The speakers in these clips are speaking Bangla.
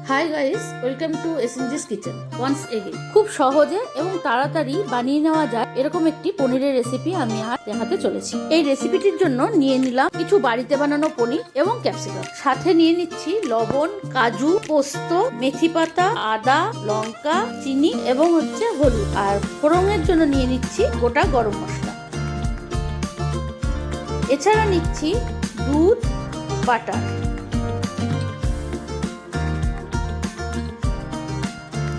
High guys, welcome to S N G's kitchen once again. খুব সহজে এবং তাড়াতাড়ি বানিয়ে নেওয়া যায় এরকম একটি পনিরের রেসিপি আমি আজ দেখাতে চলেছি। এই রেসিপিটির জন্য নিয়ে নিলাম কিছু বাড়িতে বানানো পনির এবং ক্যাপসিকাম। সাথে নিয়ে নিচ্ছি লবণ, কাজু, পোস্ত, মেথি পাতা, আদা, লঙ্কা, চিনি এবং হলুদ। আর ফোড়নের জন্য নিয়ে নিচ্ছি গোটা গরম মশলা। এছাড়া নিচ্ছি দুধ, বাটার।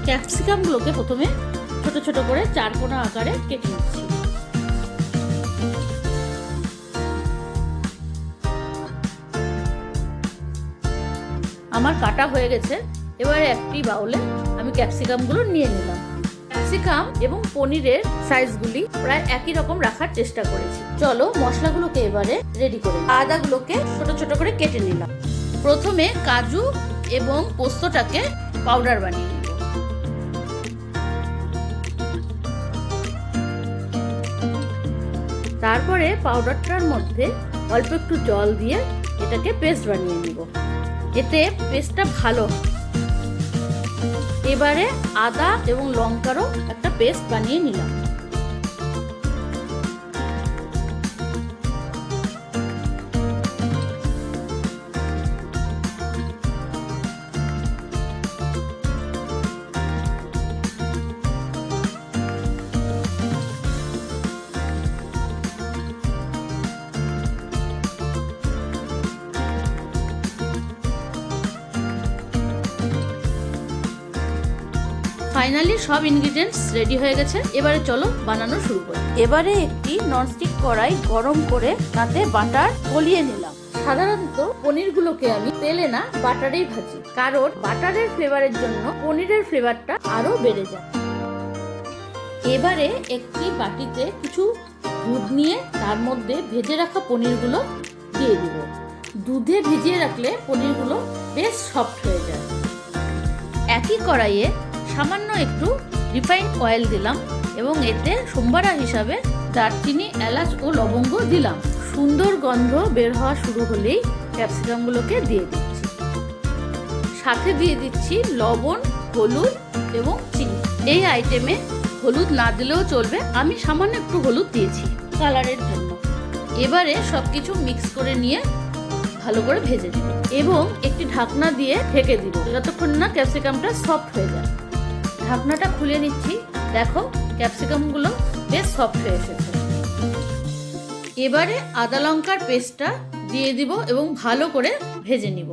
ক্যাপসিকামগুলোকে প্রথমে ছোট ছোট করে চারকোনা আকারে কেটে নিচ্ছি। আমার কাটা হয়ে গেছে। এবারে একটি বাউলে আমি ক্যাপসিকামগুলো নিয়ে নিলাম। ক্যাপসিকাম এবং পনিরের সাইজগুলি প্রায় একই রকম রাখার চেষ্টা করেছি। চলো মশলাগুলোকে এবারে রেডি করে। আদাগুলোকে ছোট ছোট করে কেটে নিলাম। প্রথমে কাজু এবং পোস্তটাকে পাউডার বানিয়ে নিলাম। তারপরে পাউডারটার মধ্যে অল্প একটু জল দিয়ে এটাকে পেস্ট বানিয়ে নিব। এতে পেস্টটা ভালো। এবারে আদা এবং লঙ্কারও একটা পেস্ট বানিয়ে নিলাম। ফাইনালি সব ইনগ্রিডিয়েন্টস রেডি হয়ে গেছে। এবারে চলো বানানো শুরু করি। এবারে একটি ননস্টিক কড়াই গরম করে তাতে বাটার গলিয়ে নিলাম। সাধারণত পনিরগুলোকে আমি তেলে না বাটারেই ভাজি, কারণ বাটারের ফ্লেভারের জন্য পনিরের ফ্লেভারটা আরো বেড়ে যায়। এবারে একটি বাটিতে কিছু দুধ নিয়ে তার মধ্যে ভেজে রাখা পনিরগুলো দিয়ে দিব। দুধে ভিজিয়ে রাখলে পনিরগুলো বেশ সফট হয়ে যায়। একই কড়াইয়ে সামান্য একটু রিফাইন্ড অয়েল দিলাম এবং এতে সম্বারা হিসাবে দারচিনি, এলাচ ও লবঙ্গ দিলাম। সুন্দর গন্ধ বের হওয়া শুরু হলেই ক্যাপসিকামগুলোকে দিয়ে দিচ্ছি। সাথে দিয়ে দিচ্ছি লবণ, হলুদ এবং চিনি। এই আইটেমে হলুদ না দিলেও চলবে, আমি সামান্য একটু হলুদ দিয়েছি কালারের জন্য। এবারে সবকিছু মিক্স করে নিয়ে ভালো করে ভেজে দিব এবং একটি ঢাকনা দিয়ে ঢেকে দিব যতক্ষণ না ক্যাপসিকামটা সফট হয়ে যায়। ঢাকনাটা খুলে নিচ্ছি। দেখো ক্যাপসিকামগুলো বেশ সফট হয়ে এসেছে। এবারে আদা লঙ্কার পেস্টটা দিয়ে দিব এবং ভালো করে ভেজে নিব।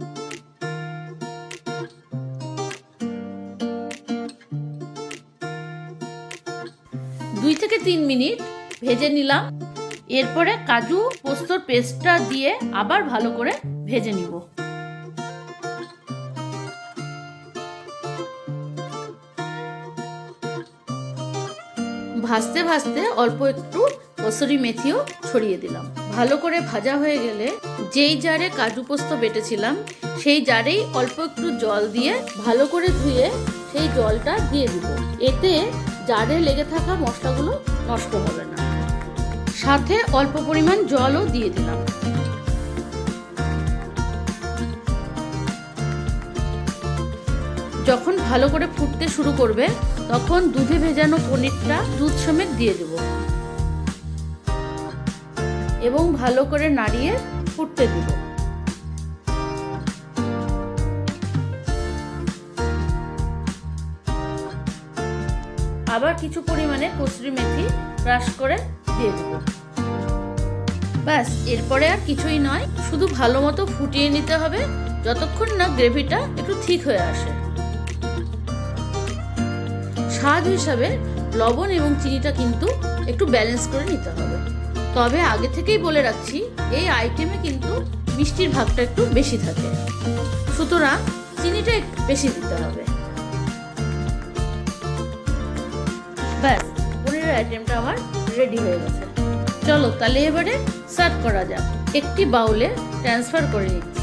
দুই থেকে 3 মিনিট ভেজে নিলাম। এরপরে কাজু পোস্তর পেস্টটা দিয়ে আবার ভালো করে ভেজে নিব। ভাজতে ভাজতে অল্প একটু কসুরি মেথিও ছড়িয়ে দিলাম। ভালো করে ভাজা হয়ে গেলে যেই জারে কাজু পোস্ত বেটেছিলাম সেই জারেই অল্প একটু জল দিয়ে ভালো করে ধুয়ে সেই জলটা দিয়ে দিব। এতে জারে লেগে থাকা মশলাগুলো নষ্ট হবে না। সাথে অল্প পরিমাণ জলও দিয়ে দিলাম। যখন ভালো করে ফুটতে শুরু করবে তখন দুধে ভেজানো পনিরটা দুধ সমেত দিয়ে দেব এবং ভালো করে নাড়িয়ে ফুটতে দেব। আবার কিছু পরিমাণে কসুরি মেথি ক্রাশ করে দিয়ে দেব। ব্যাস, এরপরে আর কিছুই নয়, শুধু ভালো মতো ফুটিয়ে নিতে হবে যতক্ষণ না গ্রেভিটা একটু ঠিক হয়ে আসে। স্বাদ হিসাবে লবণ এবং চিনিটা কিন্তু একটু ব্যালেন্স করে নিতে হবে। তবে আগে থেকেই বলে রাখছি, এই আইটেমে কিন্তু মিষ্টির ভাগটা একটু বেশি থাকে, সুতরাং চিনিটা একটু বেশি দিতে হবে। ব্যাস, পনিরের আইটেমটা আমার রেডি হয়ে গেছে। চলো তাহলে এবারে সার্ভ করা যাক। একটি বাউলে ট্রান্সফার করে নিচ্ছি।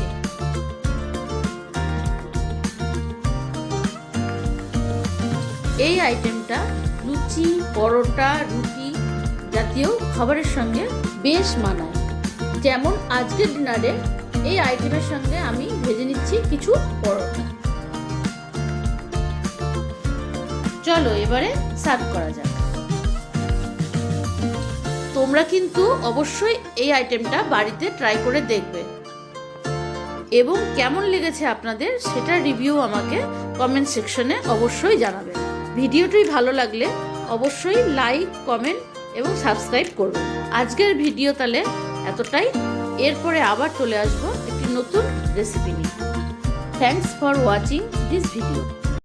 এই আইটেমটা লুচি, পরোটা, রুটি জাতীয় খাবারের সঙ্গে বেশ মানায়। যেমন আজকের ডিনারে এই আইটেমের সঙ্গে আমি ভেজে নিচ্ছি কিছু পরোটা। চলো এবারে সার্ভ করা যাক। তোমরা কিন্তু অবশ্যই এই আইটেমটা বাড়িতে ট্রাই করে দেখবে এবং কেমন লেগেছে আপনাদের সেটা রিভিউ আমাকে কমেন্ট সেকশনে অবশ্যই জানাবেন। ভিডিওটি ভালো লাগলে অবশ্যই লাইক, কমেন্ট এবং সাবস্ক্রাইব করবেন। আজকের ভিডিও তাহলে এতটাই। এরপরে আবার চলে আসবো একটি নতুন রেসিপি নিয়ে। Thanks for watching this video.